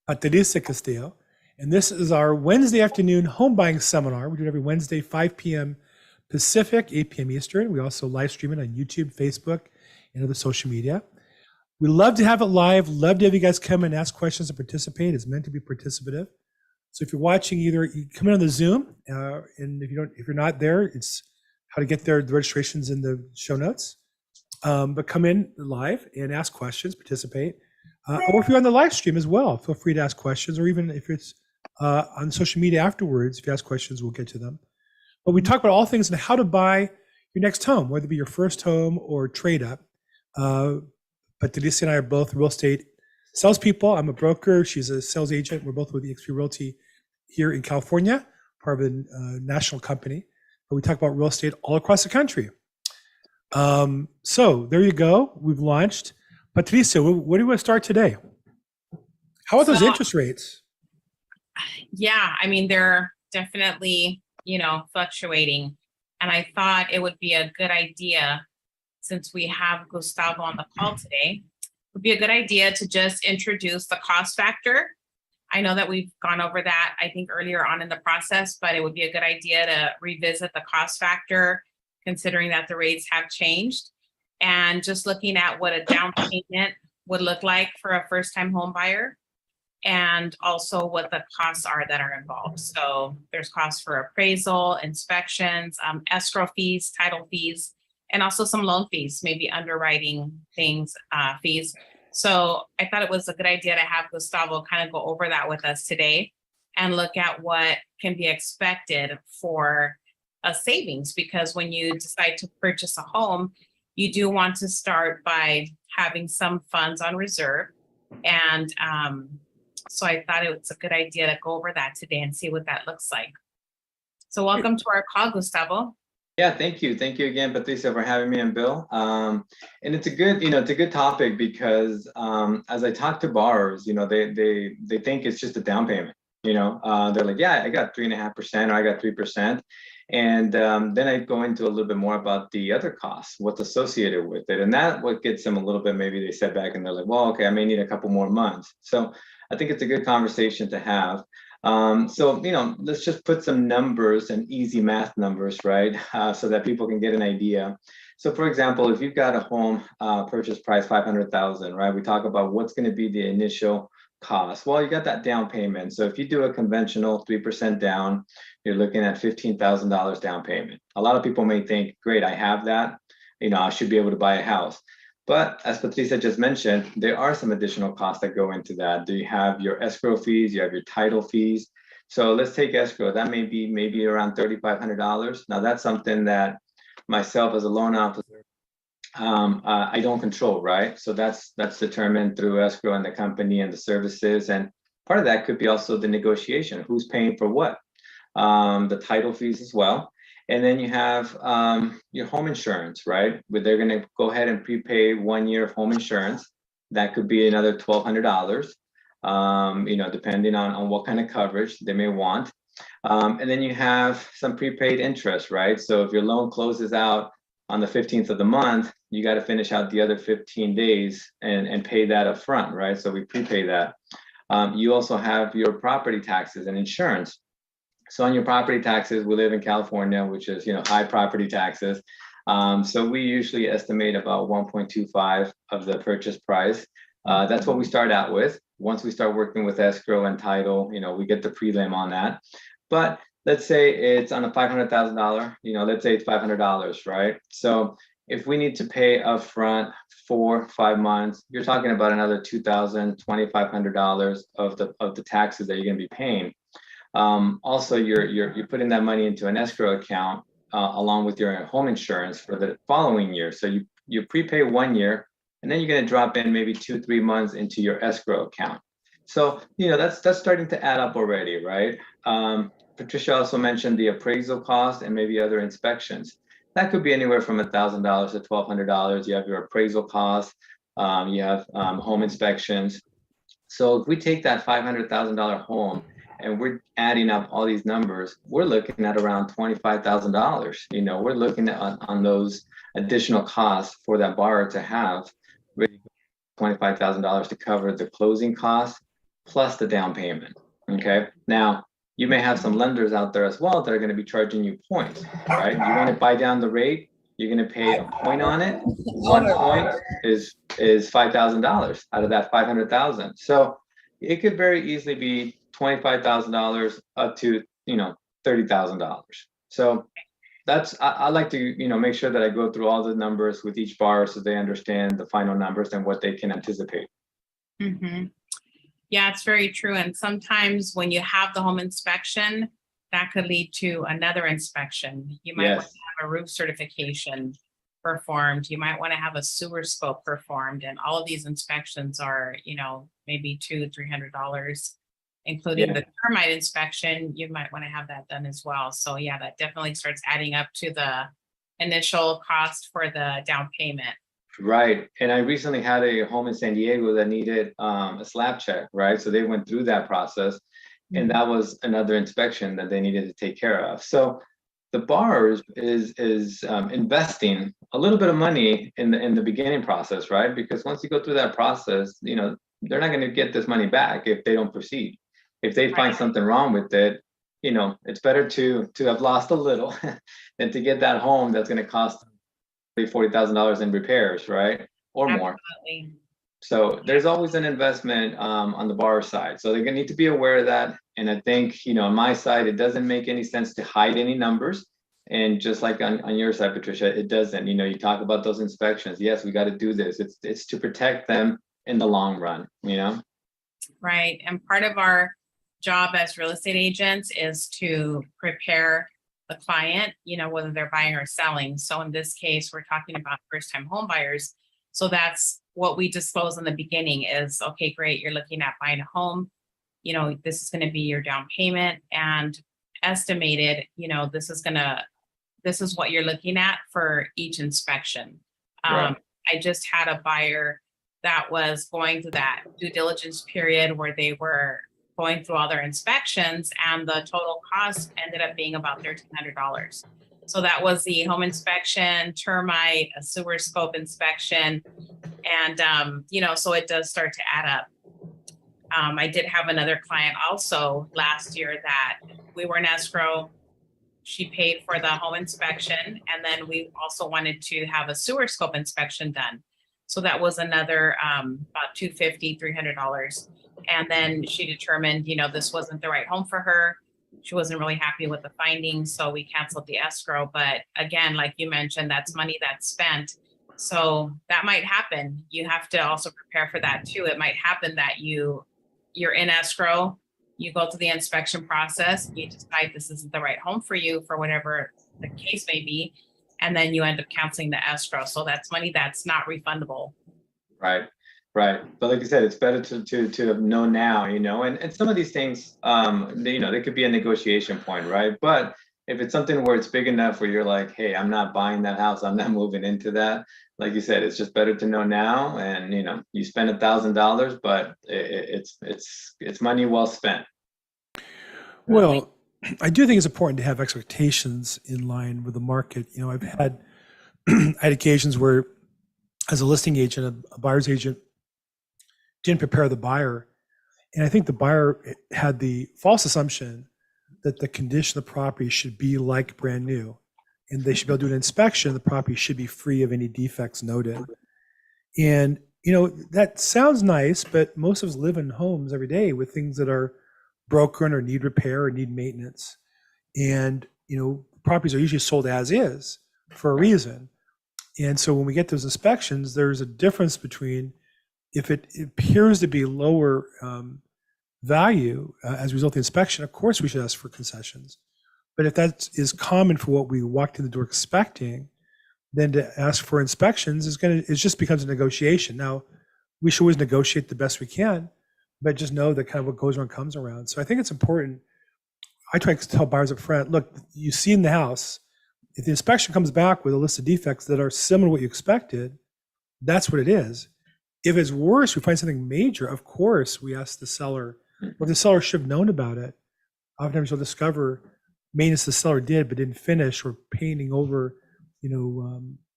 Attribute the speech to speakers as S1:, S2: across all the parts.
S1: Patricia.Castillo. And this is our Wednesday afternoon home buying seminar. We do it every Wednesday, 5 p.m. Pacific, 8 p.m. Eastern. We also live stream it on YouTube, Facebook, and other social media. We love to have it live. Love to have you guys come and ask questions and participate. It's meant to be participative. So if you're watching, either you come in on the Zoom, and if you're not there, it's how to get there. The registration's in the show notes. But come in live and ask questions, participate. Or if you're on the live stream as well, feel free to ask questions, or even if it's on social media afterwards, if you ask questions, we'll get to them. But we talk about all things on how to buy your next home, whether it be your first home or trade up. Patricia and I are both real estate salespeople. I'm a broker. She's a sales agent. We're both with eXp Realty here in California, part of a national company. But we talk about real estate all across the country. So there you go. We've launched. Patricia, where do we want to start today? How are those interest rates?
S2: Yeah, I mean, they're definitely, fluctuating. And I thought it would be a good idea, since we have Gustavo on the call today, it would be a good idea to just introduce the cost factor. I know that we've gone over that, I think, earlier on in the process, but it would be a good idea to revisit the cost factor, considering that the rates have changed, and just looking at what a down payment would look like for a first-time home buyer, and also what the costs are that are involved. So there's costs for appraisal, inspections, escrow fees, title fees, and also some loan fees, maybe underwriting things, fees. So I thought it was a good idea to have Gustavo kind of go over that with us today and look at what can be expected for a savings, because when you decide to purchase a home, you do want to start by having some funds on reserve. And so I thought it was a good idea to go over that today and see what that looks like. So welcome to our call, Gustavo.
S3: Yeah, thank you. Thank you again, Patricia, for having me, and Bill. And it's a good topic, because as I talk to borrowers, they think it's just a down payment. They're like, yeah, I got 3.5%, or I got 3%. And then I go into a little bit more about the other costs, what's associated with it. And that what gets them a little bit, maybe they sit back and they're like, well, okay, I may need a couple more months. So I think it's a good conversation to have. So, let's just put some numbers and easy math numbers, right? So that people can get an idea. So for example, if you've got a home purchase price, $500,000, right? We talk about what's going to be the initial cost. Well, you got that down payment. So if you do a conventional 3% down, you're looking at $15,000 down payment. A lot of people may think, great, I have that, I should be able to buy a house. But as Patricia just mentioned, there are some additional costs that go into that. You have your escrow fees, you have your title fees. So let's take escrow. That may be maybe around $3,500. Now that's something that myself as a loan officer, I don't control, right? So that's determined through escrow and the company and the services. And part of that could be also the negotiation, who's paying for what, the title fees as well. And then you have your home insurance, right? Where they're going to go ahead and prepay 1 year of home insurance. That could be another $1,200, depending on what kind of coverage they may want. And then you have some prepaid interest, right? So if your loan closes out on the 15th of the month, you got to finish out the other 15 days and pay that up front, right? So we prepay that. You also have your property taxes and insurance. So on your property taxes, we live in California, which is, high property taxes. So we usually estimate about 1.25 of the purchase price. That's what we start out with. Once we start working with escrow and title, we get the prelim on that. But let's say it's on a $500,000, let's say it's $500, right? So if we need to pay upfront 4 or 5 months, you're talking about another $2,000, $2,500 of the taxes that you're going to be paying. Also, you're putting that money into an escrow account along with your home insurance for the following year. So you prepay 1 year, and then you're going to drop in maybe 2-3 months into your escrow account. So that's starting to add up already, right? Patricia also mentioned the appraisal cost and maybe other inspections. That could be anywhere from $1,000 to $1,200. You have your appraisal costs, you have home inspections. So if we take that $500,000 home and we're adding up all these numbers, we're looking at around $25,000. We're looking at on those additional costs for that borrower to have really $25,000 to cover the closing costs, plus the down payment. Okay. Now, you may have some lenders out there as well that are going to be charging you points, right? You want to buy down the rate, you're going to pay a point on it. 1 point is $5,000 out of that 500,000. So it could very easily be $25,000 up to, $30,000. So I like to, make sure that I go through all the numbers with each borrower so they understand the final numbers and what they can anticipate.
S2: Mm-hmm. Yeah, it's very true. And sometimes when you have the home inspection, that could lead to another inspection. You might want to have a roof certification performed. You might want to have a sewer scope performed. And all of these inspections are, maybe $200-$300, including the termite inspection. You might want to have that done as well. So yeah, that definitely starts adding up to the initial cost for the down payment.
S3: Right. And I recently had a home in San Diego that needed a slab check, right? So they went through that process, and that was another inspection that they needed to take care of. So the borrower is investing a little bit of money in the beginning process, right? Because once you go through that process, they're not going to get this money back if they don't proceed. If they find something wrong with it, it's better to have lost a little than to get that home that's going to cost $40,000 in repairs, right? Or more.
S2: Absolutely.
S3: So there's always an investment on the borrower side. So they're gonna need to be aware of that. And I think, on my side, it doesn't make any sense to hide any numbers. And just like on your side, Patricia, it doesn't. You talk about those inspections. Yes, we got to do this. It's to protect them in the long run,
S2: Right. And part of our job as real estate agents is to prepare the client, whether they're buying or selling. So in this case, we're talking about first-time home buyers. So that's what we disclose in the beginning is, okay, great, you're looking at buying a home. This is going to be your down payment, and estimated, this is what you're looking at for each inspection.
S3: Right.
S2: I just had a buyer that was going through that due diligence period where they were going through all their inspections, and the total cost ended up being about $1,300. So that was the home inspection, termite, a sewer scope inspection. And, so it does start to add up. I did have another client also last year that we were in escrow. She paid for the home inspection, and then we also wanted to have a sewer scope inspection done. So that was another about $250, $300. And then she determined, this wasn't the right home for her. She wasn't really happy with the findings, so we canceled the escrow. But again, like you mentioned, that's money that's spent. So that might happen. You have to also prepare for that too. It might happen that you're in escrow, you go through the inspection process, you decide this isn't the right home for you for whatever the case may be, and then you end up canceling the escrow. So that's money that's not refundable.
S3: Right. But like I said, it's better to know now, and some of these things, they could be a negotiation point, right? But if it's something where it's big enough where you're like, hey, I'm not buying that house, I'm not moving into that. Like you said, it's just better to know now, and you spend $1,000, but it's money well spent.
S1: Well, I do think it's important to have expectations in line with the market. I've had I had occasions where, as a listing agent, a buyer's agent didn't prepare the buyer, and I think the buyer had the false assumption that the condition of the property should be like brand new, and they should be able to do an inspection. The property should be free of any defects noted. And that sounds nice, but most of us live in homes every day with things that are broken or need repair or need maintenance. And properties are usually sold as is for a reason. And so when we get those inspections, there's a difference between, if it appears to be lower value as a result of the inspection, of course we should ask for concessions. But if that is common for what we walked in the door expecting, then to ask for inspections it just becomes a negotiation. Now, we should always negotiate the best we can, but just know that kind of what goes around comes around. So I think it's important. I try to tell buyers up front, look, you see in the house, if the inspection comes back with a list of defects that are similar to what you expected, that's what it is. If it's worse, we find something major, of course, we ask the seller, or the seller should have known about it. Oftentimes you'll discover maintenance the seller did but didn't finish, or painting over,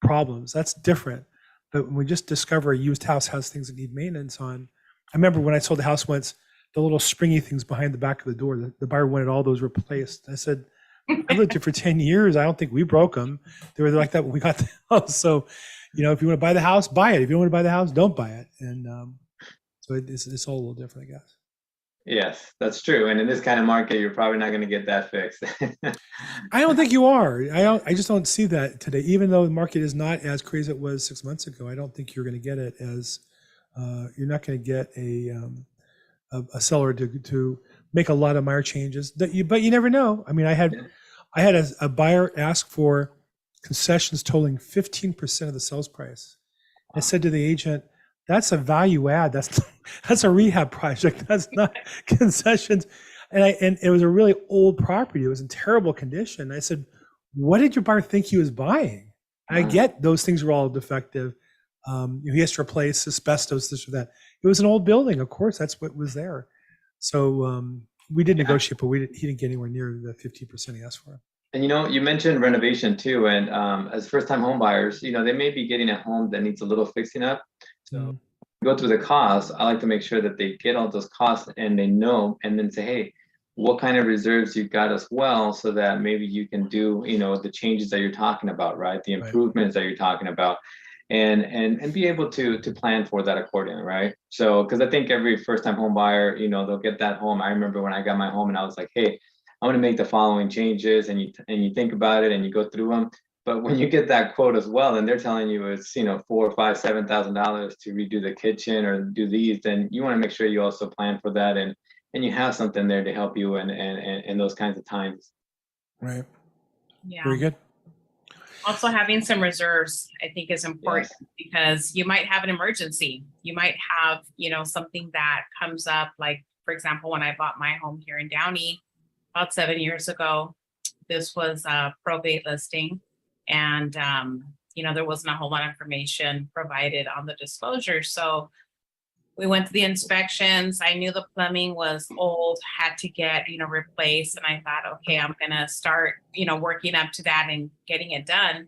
S1: problems. That's different. But when we just discover a used house has things that need maintenance on. I remember when I sold a house once, the little springy things behind the back of the door. The buyer wanted all those replaced. I said, I lived here for 10 years. I don't think we broke them. They were like that when we got the house. So, you know, if you want to buy the house, buy it. If you don't want to buy the house, don't buy it. And so it's all a little different, I guess.
S3: Yes, that's true. And in this kind of market, you're probably not going to get that fixed.
S1: I don't think you are. I just don't see that today. Even though the market is not as crazy as it was 6 months ago, I don't think you're going to get it as you're not going to get a seller to make a lot of minor changes but you never know. I mean, I had a buyer ask for concessions totaling 15% of the sales price. I said to the agent, that's a value add. That's a rehab project. That's not concessions. And it was a really old property. It was in terrible condition. I said, what did your buyer think he was buying? I get those things were all defective. He has to replace asbestos, this or that. It was an old building. Of course, that's what was there. So we did negotiate, but he didn't get anywhere near the 50% he asked for.
S3: And, you know, you mentioned renovation too. And as first-time home buyers, you know, they may be getting a home that needs a little fixing up. So go through the costs. I like to make sure that they get all those costs and they know, and then say, hey, what kind of reserves you got as well, so that maybe you can do, you know, the changes that you're talking about, right? The improvements that you're talking about. And be able to plan for that accordingly, right? So, because I think every first-time home buyer, you know, they'll get that home. I remember when I got my home and I was like, hey, I want to make the following changes, and you think about it and you go through them. But when you get that quote as well, and they're telling you it's, you know, $4,000, $5,000, $7,000 to redo the kitchen or do these, then you want to make sure you also plan for that and you have something there to help you in those kinds of times.
S1: Right.
S2: Yeah.
S1: Very good.
S2: Also, having some reserves, I think, is important because you might have an emergency. You might have, you know, something that comes up. Like, for example, when I bought my home here in Downey about 7 years ago, this was a probate listing. And, you know, there wasn't a whole lot of information provided on the disclosure. So we went to the inspections. I knew the plumbing was old, had to get, you know, replaced. And I thought, okay, I'm going to start, you know, working up to that and getting it done.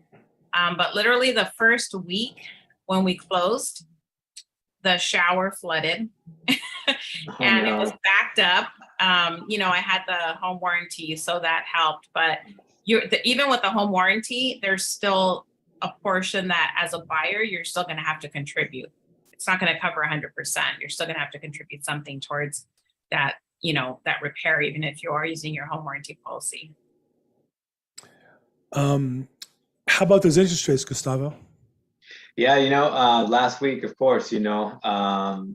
S2: But literally the first week when we closed, the shower flooded and it was backed up. You know, I had the home warranty, so that helped. But even with the home warranty, there's still a portion that as a buyer, you're still going to have to contribute. It's not going to cover 100%. You're still going to have to contribute something towards that, you know, that repair, even if you are using your home warranty policy.
S1: How about those interest rates, Gustavo?
S3: Yeah, you know, last week, of course, you know,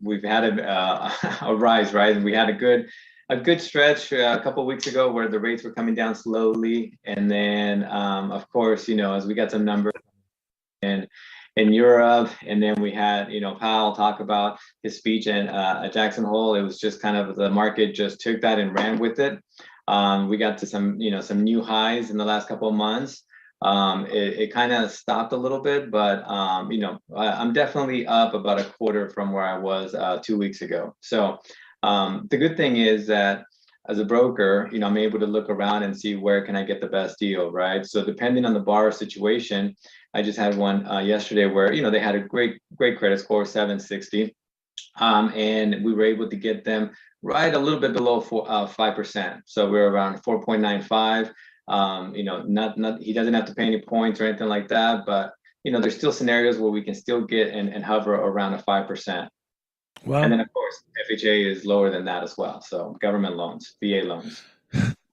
S3: we've had a rise, right? And we had a good stretch a couple of weeks ago where the rates were coming down slowly. And then, of course, you know, as we got some numbers in Europe, and then we had, you know, Powell talk about his speech at Jackson Hole. It was just kind of the market just took that and ran with it. We got to some, you know, some new highs in the last couple of months. It kind of stopped a little bit, but you know, I'm definitely up about a quarter from where I was 2 weeks ago. So the good thing is that as a broker, you know, I'm able to look around and see where can I get the best deal, right? So depending on the borrower situation, I just had one yesterday where, you know, they had a great credit score, 760, and we were able to get them right a little bit below 5%. So we're around 4.95. You know, not he doesn't have to pay any points or anything like that, but you know, there's still scenarios where we can still get and hover around a 5%. Wow. And then of course, FHA is lower than that as well. So government loans, VA loans.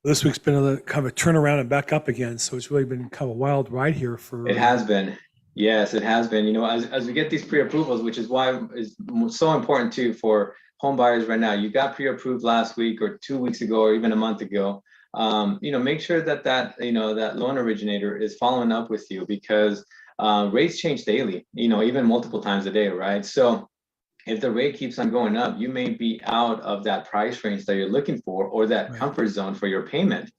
S1: This week's been a kind of a turnaround and back up again. So it's really been kind of a wild ride here for.
S3: It has been. Yes, it has been. You know, as we get these pre-approvals, which is why it's so important too for home buyers right now. You got pre-approved last week or 2 weeks ago or even a month ago. You know, make sure that you know, that loan originator is following up with you, because rates change daily, you know, even multiple times a day, right? So if the rate keeps on going up, you may be out of that price range that you're looking for, or that comfort zone for your payment.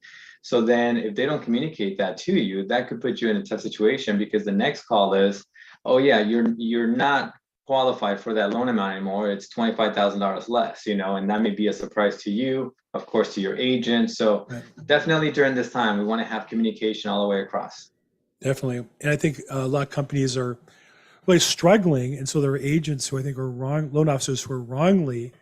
S3: So then if they don't communicate that to you, that could put you in a tough situation, because the next call is, oh yeah, you're not qualified for that loan amount anymore. It's $25,000 less, you know, and that may be a surprise to you, of course, to your agent. So definitely during this time, we want to have communication all the way across.
S1: Definitely. And I think a lot of companies are really struggling. And so there are agents who I think are wrong, loan officers who are wrongly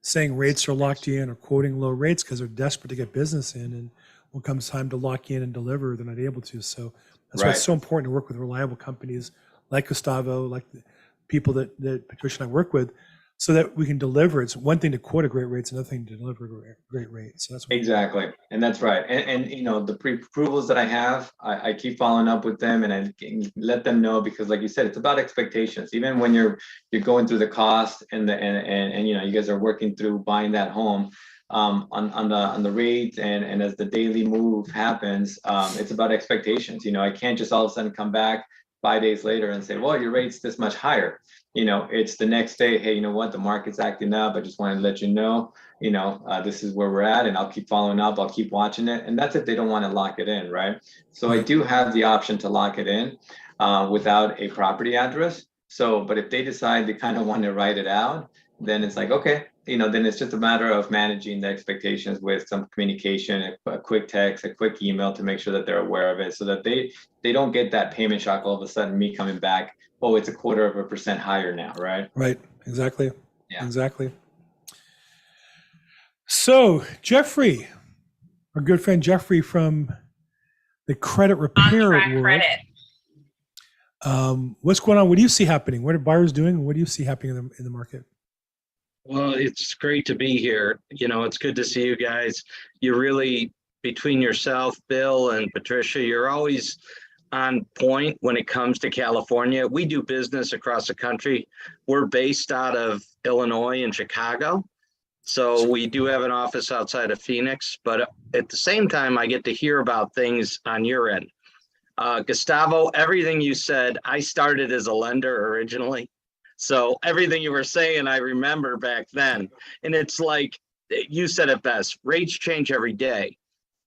S1: saying rates are locked in or quoting low rates because they're desperate to get business in. And when it comes time to lock in and deliver, they're not able to. So that's why it's so important to work with reliable companies like Gustavo, like the people that Patricia and I work with, so that we can deliver. It's one thing to quote a great rate, it's another thing to deliver a great rate. So that's what
S3: Exactly. And that's right. And you know, the pre-approvals that I have, I keep following up with them and I let them know, because like you said, it's about expectations. Even when you're going through the cost and you know, you guys are working through buying that home, on the rates and as the daily move happens, it's about expectations. You know, I can't just all of a sudden come back 5 days later and say, well, your rate's this much higher. You know, it's the next day, hey, you know what, the market's acting up. I just wanted to let you know, this is where we're at, and I'll keep following up. I'll keep watching it. And that's if they don't want to lock it in, right? So I do have the option to lock it in without a property address. So, but if they decide they kind of want to write it out, then it's like, okay, then it's just a matter of managing the expectations with some communication, a quick text, a quick email to make sure that they're aware of it, so that they don't get that payment shock all of a sudden, me coming back, oh, it's 0.25% higher now, right?
S1: Right. Exactly.
S3: Yeah.
S1: Exactly. So Jeffrey, our good friend Jeffrey from the credit repair
S2: On-track
S1: world.
S2: credit.
S1: What's going on? What do you see happening? What are buyers doing? What do you see happening in the market?
S4: Well, it's great to be here. It's good to see you guys. You really, between yourself, Bill, and Patricia, you're always on point when it comes to California. We do business across the country. We're based out of Illinois and Chicago. So we do have an office outside of Phoenix, but at the same time, I get to hear about things on your end. Gustavo, everything you said, I started as a lender originally. So everything you were saying, I remember back then. And it's like, you said it best, rates change every day.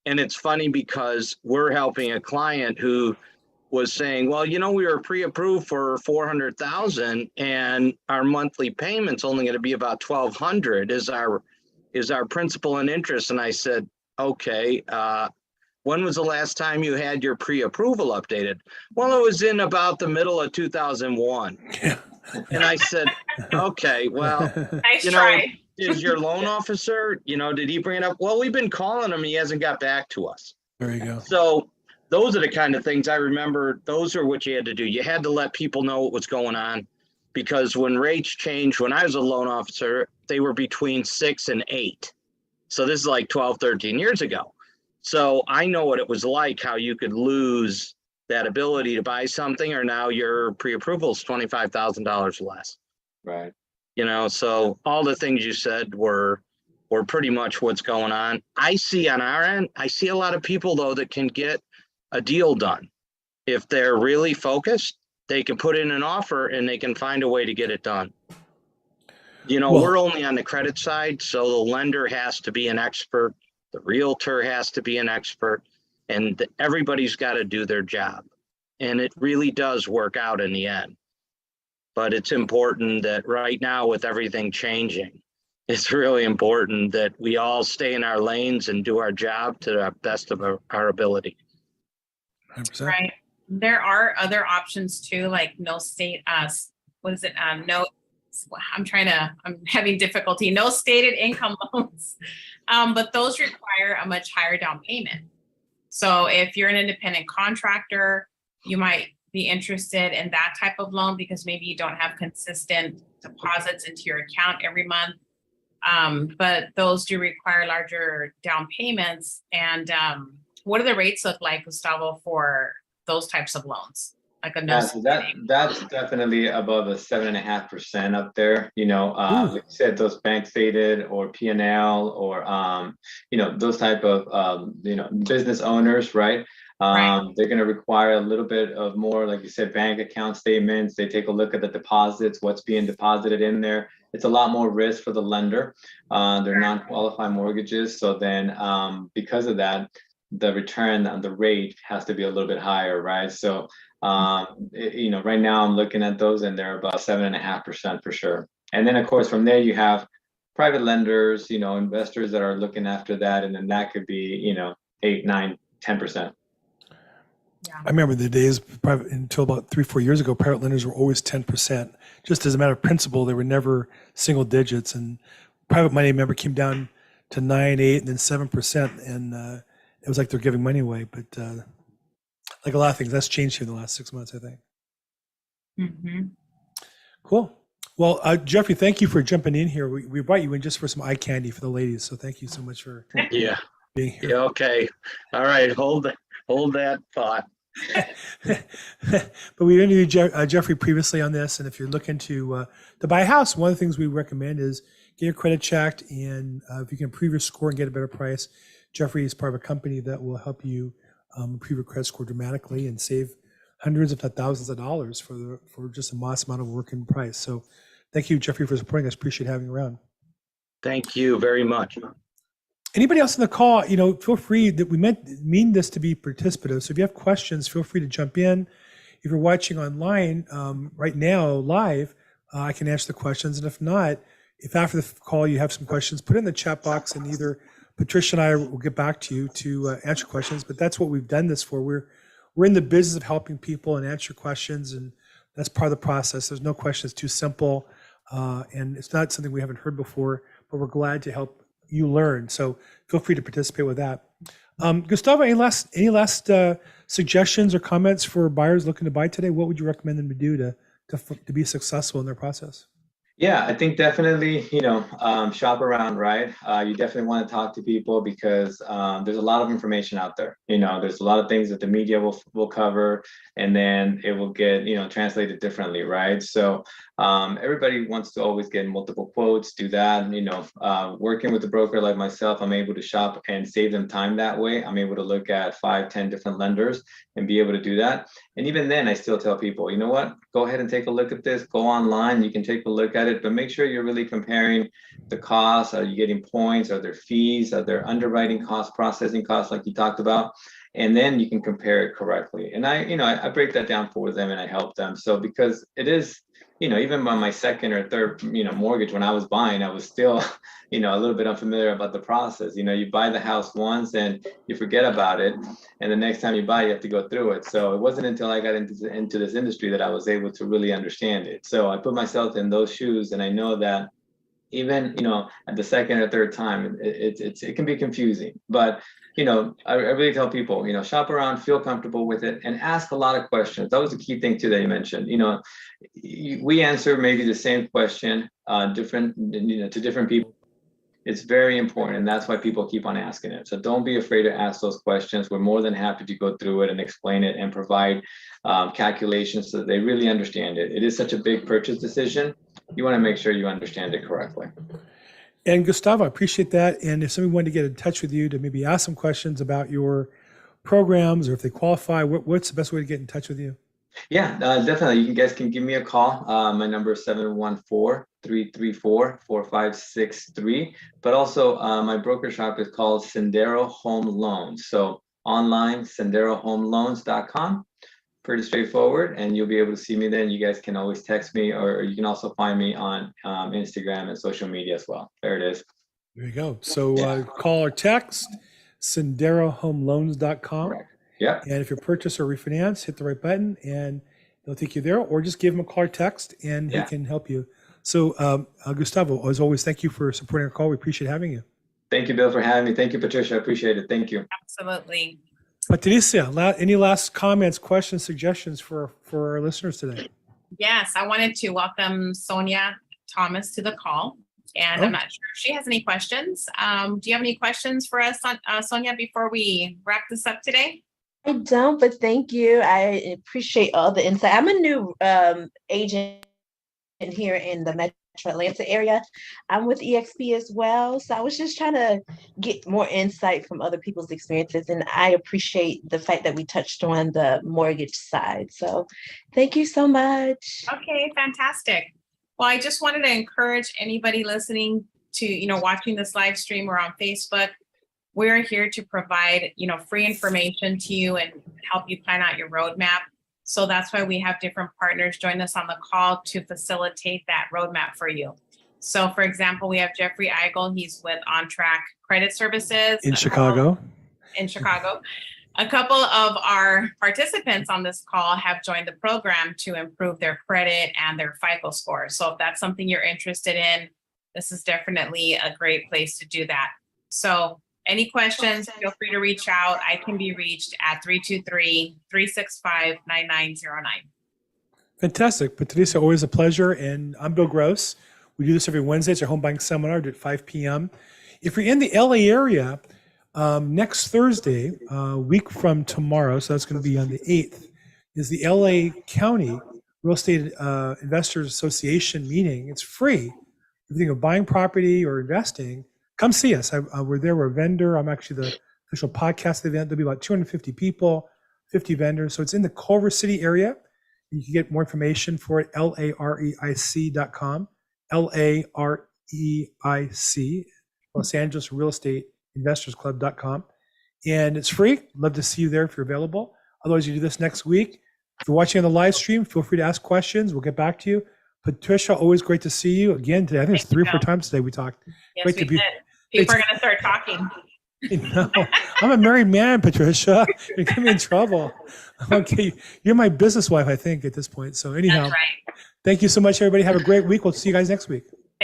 S4: And it's funny because we're helping a client who was saying, well, we were pre-approved for 400,000 and our monthly payment's only going to be about 1,200 is our principal and interest. And I said, okay, when was the last time you had your pre-approval updated? Well, it was in about the middle of 2001.
S1: Yeah.
S4: And I said, okay, well,
S2: Nice try.
S4: is your loan officer, did he bring it up? Well, we've been calling him. He hasn't got back to us.
S1: There you go.
S4: So those are the kind of things I remember. Those are what you had to do. You had to let people know what was going on, because when rates changed, when I was a loan officer, they were between 6 and 8. So this is like 12, 13 years ago. So I know what it was like, how you could lose that ability to buy something, or now your pre-approval is $25,000 less.
S3: Right.
S4: So all the things you said were pretty much what's going on. I see on our end, I see a lot of people though that can get a deal done. If they're really focused, they can put in an offer and they can find a way to get it done. We're only on the credit side, so the lender has to be an expert. The realtor has to be an expert, and everybody's got to do their job. And it really does work out in the end. But it's important that right now, with everything changing, it's really important that we all stay in our lanes and do our job to the best of our ability.
S1: 100%.
S2: Right. There are other options too, like no state, what is it? No, I'm having difficulty. No stated income loans. But those require a much higher down payment. So if you're an independent contractor, you might be interested in that type of loan because maybe you don't have consistent deposits into your account every month. But those do require larger down payments. And what do the rates look like, Gustavo, for those types of loans? Like a no.
S3: So that's definitely above a 7.5% up there. Like you said, those bank stated or P&L or those type of business owners, right?
S2: Right.
S3: They're going to require a little bit of more, like you said, bank account statements. They take a look at the deposits, what's being deposited in there. It's a lot more risk for the lender. They're non-qualified mortgages. So then because of that, the return on the rate has to be a little bit higher, right? So, right now I'm looking at those and they're about 7.5% for sure. And then of course, from there you have private lenders, investors that are looking after that. And then that could be, 8, 9, 10%.
S2: Yeah.
S1: I remember the days until about 3-4 years ago, private lenders were always 10%. Just as a matter of principle, they were never single digits. And private money, remember, came down to 9, 8, and then 7%. And it was like they're giving money away. But like a lot of things, that's changed here in the last 6 months, I think.
S2: Mm-hmm.
S1: Cool. Well, Jeffrey, thank you for jumping in here. We brought you in just for some eye candy for the ladies. So thank you so much for
S4: Yeah.
S1: being here.
S4: Yeah, okay. All right. Hold that thought.
S1: But we interviewed Jeffrey previously on this, and if you're looking to buy a house, one of the things we recommend is get your credit checked, and if you can improve your score and get a better price, Jeffrey is part of a company that will help you improve your credit score dramatically and save hundreds, if not thousands, of dollars for just a modest amount of work and price. So, thank you, Jeffrey, for supporting us. Appreciate having you around.
S4: Thank you very much.
S1: Anybody else in the call, feel free. That we mean this to be participative. So if you have questions, feel free to jump in. If you're watching online right now, live, I can answer the questions. And if not, if after the call you have some questions, put it in the chat box, and either Patricia and I will get back to you to answer questions. But that's what we've done this for. We're in the business of helping people and answer questions, and that's part of the process. There's no question that's too simple, and it's not something we haven't heard before, but we're glad to help you learn. So feel free to participate with that. Gustavo, any last suggestions or comments for buyers looking to buy today? What would you recommend them to do to be successful in their process?
S3: Yeah, I think definitely, shop around, right? You definitely want to talk to people because there's a lot of information out there. There's a lot of things that the media will cover, and then it will get, translated differently, right? So everybody wants to always get multiple quotes, do that. Working with a broker like myself, I'm able to shop and save them time that way. I'm able to look at 5, 10 different lenders and be able to do that. And even then, I still tell people, you know what, go ahead and take a look at this, go online, you can take a look at it, but make sure you're really comparing the costs. Are you getting points? Are there fees? Are there underwriting costs, processing costs like you talked about? And then you can compare it correctly. And I break that down for them and I help them. So because it is, even by my second or third, mortgage, when I was buying, I was still, a little bit unfamiliar about the process. You buy the house once and you forget about it. And the next time you buy, you have to go through it. So it wasn't until I got into this industry that I was able to really understand it. So I put myself in those shoes, and I know that even, at the second or third time, it can be confusing. But I really tell people, shop around, feel comfortable with it, and ask a lot of questions. That was a key thing too that you mentioned. We answer maybe the same question, different, to different people. It's very important, and that's why people keep on asking it. So don't be afraid to ask those questions. We're more than happy to go through it and explain it and provide calculations so that they really understand it. It is such a big purchase decision. You want to make sure you understand it correctly.
S1: And Gustavo, I appreciate that. And if somebody wanted to get in touch with you to maybe ask some questions about your programs or if they qualify, what's the best way to get in touch with you?
S3: Yeah, definitely. You guys can give me a call. My number is 714-334-4563. But also my broker shop is called Sendero Home Loans. So online, senderohomeloans.com. Pretty straightforward, and you'll be able to see me then. You guys can always text me, or you can also find me on Instagram and social media as well. There it is.
S1: There you go. So call or text senderohomeloans.com.
S3: Correct. Yeah.
S1: And if you purchase or refinance, hit the right button and they'll take you there, or just give them a call or text and he can help you. So Gustavo, as always, thank you for supporting our call. We appreciate having you.
S3: Thank you, Bill, for having me. Thank you, Patricia. I appreciate it. Thank you.
S2: Absolutely.
S1: Patricia, any last comments, questions, suggestions for our listeners today?
S2: Yes, I wanted to welcome Sonia Thomas to the call. And I'm not sure if she has any questions. Do you have any questions for us, Sonia, before we wrap this up today?
S5: I don't, but thank you. I appreciate all the insight. I'm a new agent here in the Metro Atlanta area. I'm with EXP as well. So I was just trying to get more insight from other people's experiences. And I appreciate the fact that we touched on the mortgage side. So thank you so much.
S2: Okay, fantastic. Well, I just wanted to encourage anybody listening to, watching this live stream or on Facebook. We're here to provide, free information to you and help you plan out your roadmap. So that's why we have different partners join us on the call to facilitate that roadmap for you. So for example, we have Jeffrey Eigel. He's with On Track Credit Services.
S1: In Chicago.
S2: A couple of our participants on this call have joined the program to improve their credit and their FICO score. So if that's something you're interested in, this is definitely a great place to do that. So any questions, feel free to reach out. I can be reached at 323-365-9909.
S1: Fantastic. Patricia, always a pleasure. And I'm Bill Gross. We do this every Wednesday. It's our home buying seminar at 5 p.m. If you're in the LA area, next Thursday, a week from tomorrow, so that's going to be on the 8th, is the LA County Real Estate Investors Association meeting. It's free. If you think of buying property or investing, come see us. We're there. We're a vendor. I'm actually the official podcast event. There'll be about 250 people, 50 vendors. So it's in the Culver City area. You can get more information for it, lareic.com, LAREIC, Los Angeles Real Estate Investors Club.com. And it's free. Love to see you there if you're available. Otherwise, you do this next week. If you're watching on the live stream, feel free to ask questions. We'll get back to you. Patricia, always great to see you again today. I think it's 3 or 4 times today we talked.
S2: Yes,
S1: Great
S2: we
S1: to be-
S2: did. People are going to start talking.
S1: No, I'm a married man, Patricia. You're getting me in trouble. Okay, you're my business wife, I think, at this point. So anyhow,
S2: That's right.
S1: thank you so much, everybody. Have a great week. We'll see you guys next week.